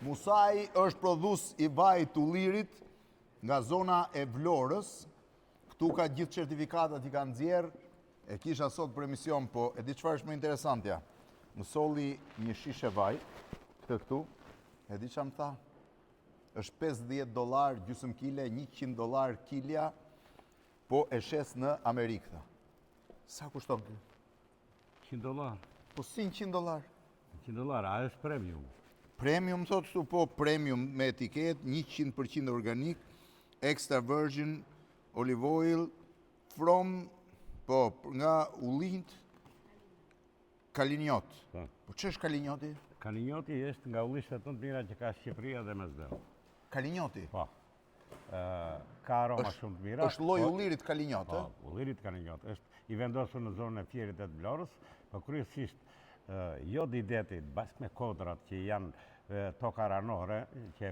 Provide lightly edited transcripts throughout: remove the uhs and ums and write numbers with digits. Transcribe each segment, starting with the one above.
Musai është prodhues i vajit të ullirit nga zona e Vlorës. Këtu ka gjithë certifikatat i ka nxjerr. E kisha sot për emision, po e di çfarë është më interesantja. Më solli një shishe vaj, këtu, e di çfarë më tha? Është $50 gjysmë kile, $100 kilja, po e shes në Amerikë. Sa kushton ky? $100. Po si $100? $100, a është premium? Premium, thot këtu, po premium me etiket, 100% organik, extra virgin olive oil, from, po, nga ullinjt Kalinjot. Po që është Kalinjoti? Kalinjoti është nga ullishtet të mira që ka Shqipëria dhe Mesdheu. Kalinjoti? Po. Ka aroma shumë të mira. Është lloj ullirit Kalinjot, Po, ullirit Kalinjot. Është i vendosur në zonën e Fierit e të Vlorës, po kryesisht jo didetit, bashkë me kodrat që janë toka ranore.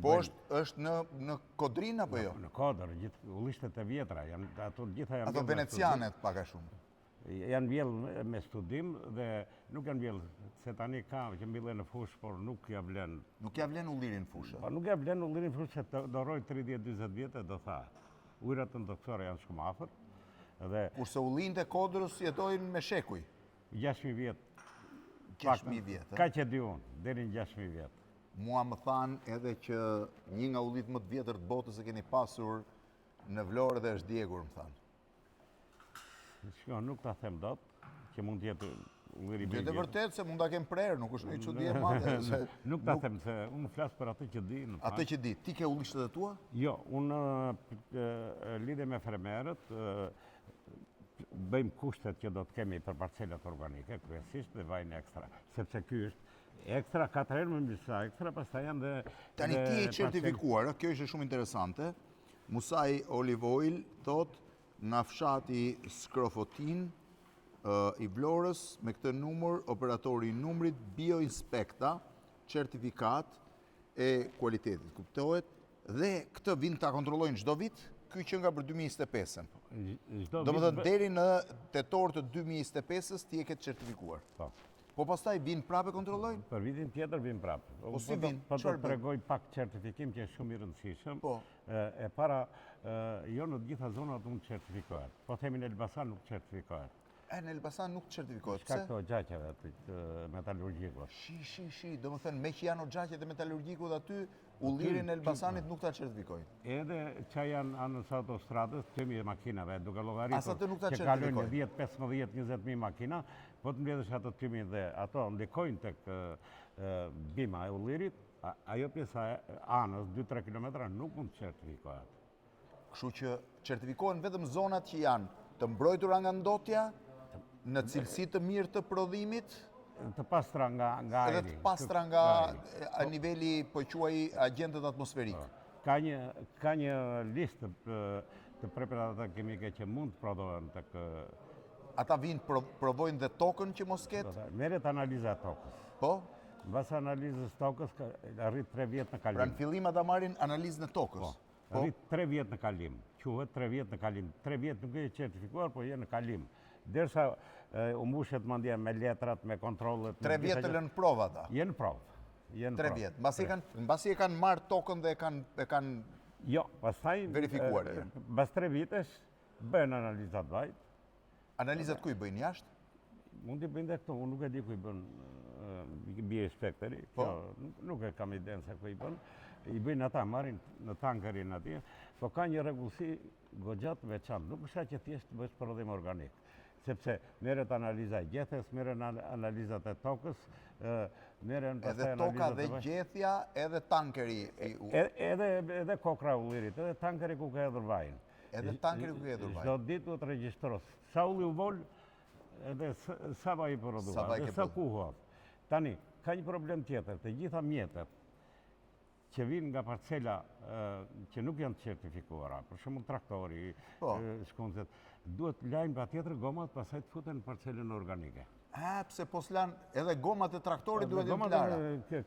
Po është në Kodrin apo jo? Në Kodër, gjithë ullishtet e vjetra. Ato venecianet paka shumë. Janë vjellë me studim dhe nuk janë vjellë, se tani ka që mbille në fushë, por nuk ja vlen. Nuk ja vlen ullirin fushë? Po nuk ja vlen ullirin fushë, se doroj 30-40 vjetë do tha. Ujrat të ndoktore janë shumë afër. Kurse ullinjt e Kodrës jetojnë me shekuj? 6.000 vjetë. 6.000 vjetë? Ka që di unë, deri në 6.000 vjetë. Mua më thanë edhe që një nga ullit më të vjetër të botës e keni pasur në Vlorë dhe është djegur, më thanë. Shko, nuk ta them dot, që mund t'jetë ulliri bëj vjetë. Dhe vërtet se mund t'a kem prerë, nuk është një çudi e madhe. Nuk ta them, se unë flasë për atë që di. Atë që di, ti ke ullishtet e tua? Jo, unë lidhe me fermerët, bëjmë kushtet që do të kemi për parcelat organike, kryesisht dhe vajnë ekstra, sepse ky është ekstra 4 herë më mbisa ekstra, pastaj janë dhe... Tani ti e certifikuar, kjo është shumë interesante. Musai Olive Oil, thot, nga fshati Skrofotin i Vlorës, me këtë numër, operatori i numrit, bioinspekta, certifikat e kualitetit, kuptohet, dhe këtë vind ta kontrollojnë çdo vit, ky që nga për 2025-ën. Do më thënë, deri në tetor të 2025-ës ti e ke certifikuar. Po pastaj vinë prapë e kontrollojnë? Për vitin tjetër vinë prapë. Po si vinë? Po të tregoj pak certifikim që është shumë i rëndësishëm. E para, jo në të gjitha zonat unë certifikohet. Po themi në Elbasan nuk certifikohet. Në Elbasan nuk certifikohet, pse? Shka këto gjaqeve të metalurgjikut. Do më thënë, me që janë o gjaqet e metalurgjikut aty, ullirin e Elbasanit nuk ta certifikojnë. Edhe që janë anës autostradës, kemi makinave, duke llogaritur që kalojnë 10, 15, 20.000 makina, po të mbledhësh ato të kemi dhe ato ndikojnë tek bima e ullirit, ajo pjesa anës 2-3 kilometra nuk mund të certifikohet. Kështu që certifikohen vetëm zonat që janë të mbrojtura nga ndotja, në cilësi të mirë të prodhimit, të pastra nga ajri. Edhe të pastra nga niveli, po quaj, agentët atmosferik. Ka një listë të preparatat kimike që mund të prodhohen të kë... Ata vinë provojnë dhe tokën që mos ketë? Meret analiza tokës. Po? Bas analizës tokës, arrit 3 vjetë në kalim. Pra në fillim ata marrin analizën e tokës? Po, arrit 3 vjetë në kalim. Quhet 3 vjetë në kalim. 3 vjetë nuk e certifikuar, po je në kalim. Dersa u mbushet mandja me letrat, me kontrollet... 3 vjetë të lënë prova ata? Jenë provë. 3 vjetë. Mbasi e kanë marrë tokën dhe e kanë jo, pastaj verifikuar. Bas 3 vitesh, bëjnë analizat vajt. Analizat ku i bëjnë jashtë? Mund t'i bëjnë dhe këto, unë nuk e di ku i bënë bje inspektori. Nuk e kam idenë se ku i bënë. I bëjnë ata, marrin në tankerin atje, po ka një rregullsi goxhat veçantë. Nuk është që thjesht bësh prodhim organik. Sepse merret analiza e gjethes, merren analizat e tokës, merren pastaj analizat... Edhe toka dhe gjethja, edhe tankeri... Edhe kokra ullirit, edhe tankeri ku ka hedhur vajin. Edhe tankeri ku ka hedhur vajin. Çdo ditë duhet regjistros. Sa ulli u vol, edhe sa vaj i prodhua, edhe sa kuhot. Tani, ka një problem tjetër, të gjitha mjetet që vinë nga parcela që nuk janë certifikuara, për shembull traktori, shkoncet, duhet lajnë pa tjetër gomat, pastaj të futen në parcelën organike. Pse po s'lan edhe gomat e traktorit duhet të lara?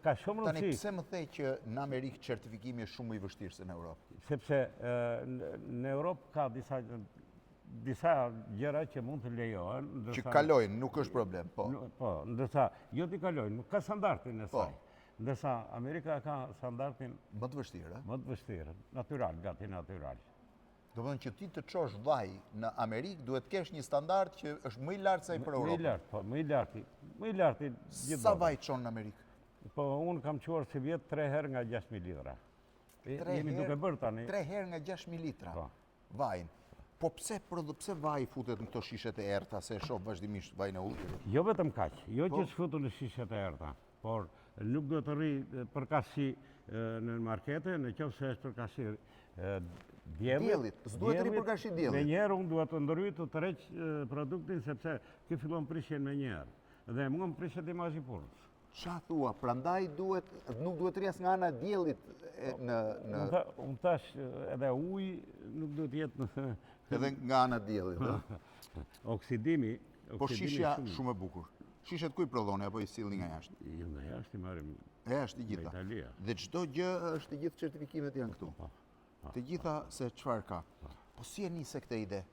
Ka shumë rëndësi. Tani pse më thej që në Amerikë certifikimi është shumë më i vështirë se në Europë? Sepse në Europë ka disa gjëra që mund të lejohen. Që kalojnë, nuk është problem, po. Po, ndërsa, jo t'i kalojnë, nuk ka standartin e saj. Ndërsa Amerika ka standardin Më të vështirë, më të vështirë, natyral, gati natyral. Do të thonë që ti të çosh vaj në Amerikë duhet kesh një standard që është më i lartë se ai për Më i Europën. lartë, po, më i lartë gjithë Sa botën. vaj çon në Amerikë? Po unë kam quar si vjetë 3 herë nga 6.000 litra. Jemi duke bërë tani. 3 herë nga 6.000 litra Po. vajin. Po pse vaji futet në këto shishet e errta se e shoh vazhdimisht vajin e ulur? Jo vetëm kaq, jo që s'futu në shishet e errta, por nuk do të rri përkatësi në markete, në qoftë se është përkatësi Diellit, s'duhet të rri përkatësi diellit. Me njerë unë duhet të ndërhyj të tërheq produktin sepse ky fillon prishjen me njerë. Dhe mua më prishet imazhi punës. Qa thua, prandaj nuk duhet rjes nga ana e diellit në Unë thash edhe uji nuk duhet jetë në edhe nga ana e diellit. oksidimi. Po shishja shumë e bukur. Shishet ku i prodhoni apo i sillni nga jashtë? Jo, nga jashtë i marrim E është i nga gjitha. Italia. Dhe çdo gjë është i gjithë certifikimet janë këtu. Po. Të gjitha se çfarë ka. Po si e nisi këtë ide?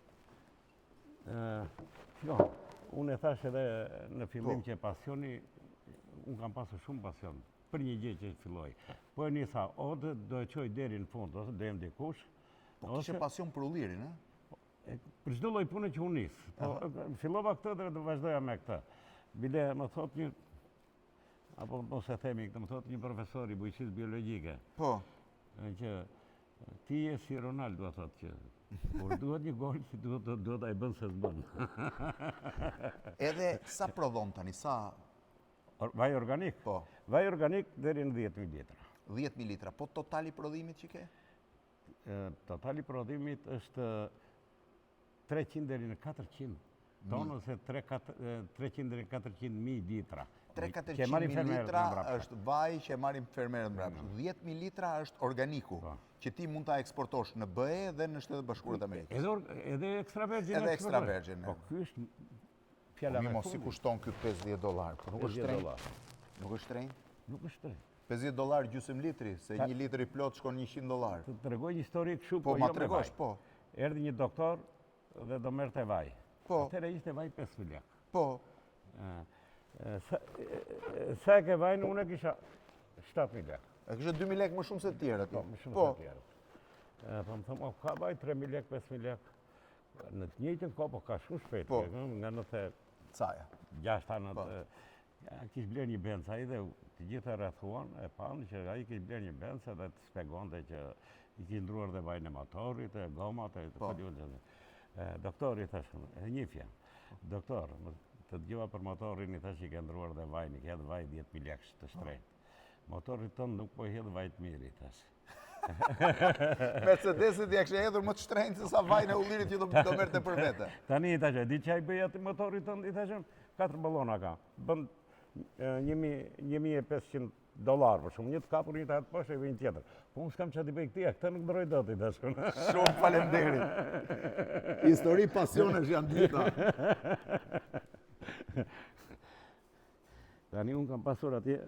Jo, unë e thash edhe në fillim Po. që pasioni, unë kam pasur shumë pasion për një gjë që filloj. Po e nisa, ose do e qoj deri në fund, ose do jem dikush, Po kishe pasion për ullirin, ë? për çdo lloj pune që unë nis. Po fillova këtë dhe do vazhdoja me këtë. Bile më thot një, apo mos e themi këtë, më thot një profesor i bujqisë biologjike, Po. që ti je si Ronaldo, thot që kur duhet një gol, duhet ai bën se s'bën. Edhe sa prodhon tani, sa Vaj organik? po, Vaj organik deri në 10.000 litra. 10.000 litra, po totali prodhimit që ke? Totali prodhimit është 300 deri në 400 tonë ose 300 deri në 400.000 litra. 3-400.000 litra është vaj që e marrin fermerët mbrapa. 10.000 litra është organiku, që ti mund ta eksportosh në BE dhe në Shtetet Bashkuara të Amerikës. Edhe extra virgin. Edhe extra virgin. Po ky është fjala Mi me mos si kushton ky $50, po nuk është shtrenjtë. Nuk është shtrenjtë. Nuk është shtrenjtë. $50 gjysmë litri, se një litër i plot shkon $100. Të tregoj një histori kështu, Po po ma jo me tregosh, vaj. po. Erdhi një doktor dhe do merrte vaj. Po. Atëherë ishte vaj 5.000 lekë. Po, Sa e ke vajnë, unë e kisha 7.000 lekë. e kështë 2.000 lekë më shumë se të tjerët. Po, më shumë Po, se tjerët. Po më thëmë, ka vaj 3.000 lekë, 5.000 lekë. Në të njëjtën kohë, po ka shumë shpejt. Po. Nga 'Caja. 96 anët, kish bler një bencë ai dhe të gjitha rrethuan e panë që ai kish bler një bencë dhe të shpjegonte që i kish ndruar dhe vajin e motorit, e gomat, e Po. doktori thashë, e njifja. Doktor, të dëgjova për motorin, i thash i ke ndruar dhe vajin, i ke hedhë vaj 10.000 lekë të shtrejt. Motorit tënë nuk po i hedhë vaj të mirë, i thash. Mercedesit ja kështë hedhur më të shtrenjtë se sa vajnë e ullirit që do merte për vete. Tani i thashë, di që ai bëj atë motorit tënë, i thashëm, 4 ballona ka. Bën $1.500 për shumë, një të kapur, një të atë poshtë e vjen tjetër. Po unë s'kam çfarë të bëj këtia, këtë nuk ndroj dot i thashëm. Shumë faleminderit. Histori pasionesh janë gjitha. Tani unë kam pasur atje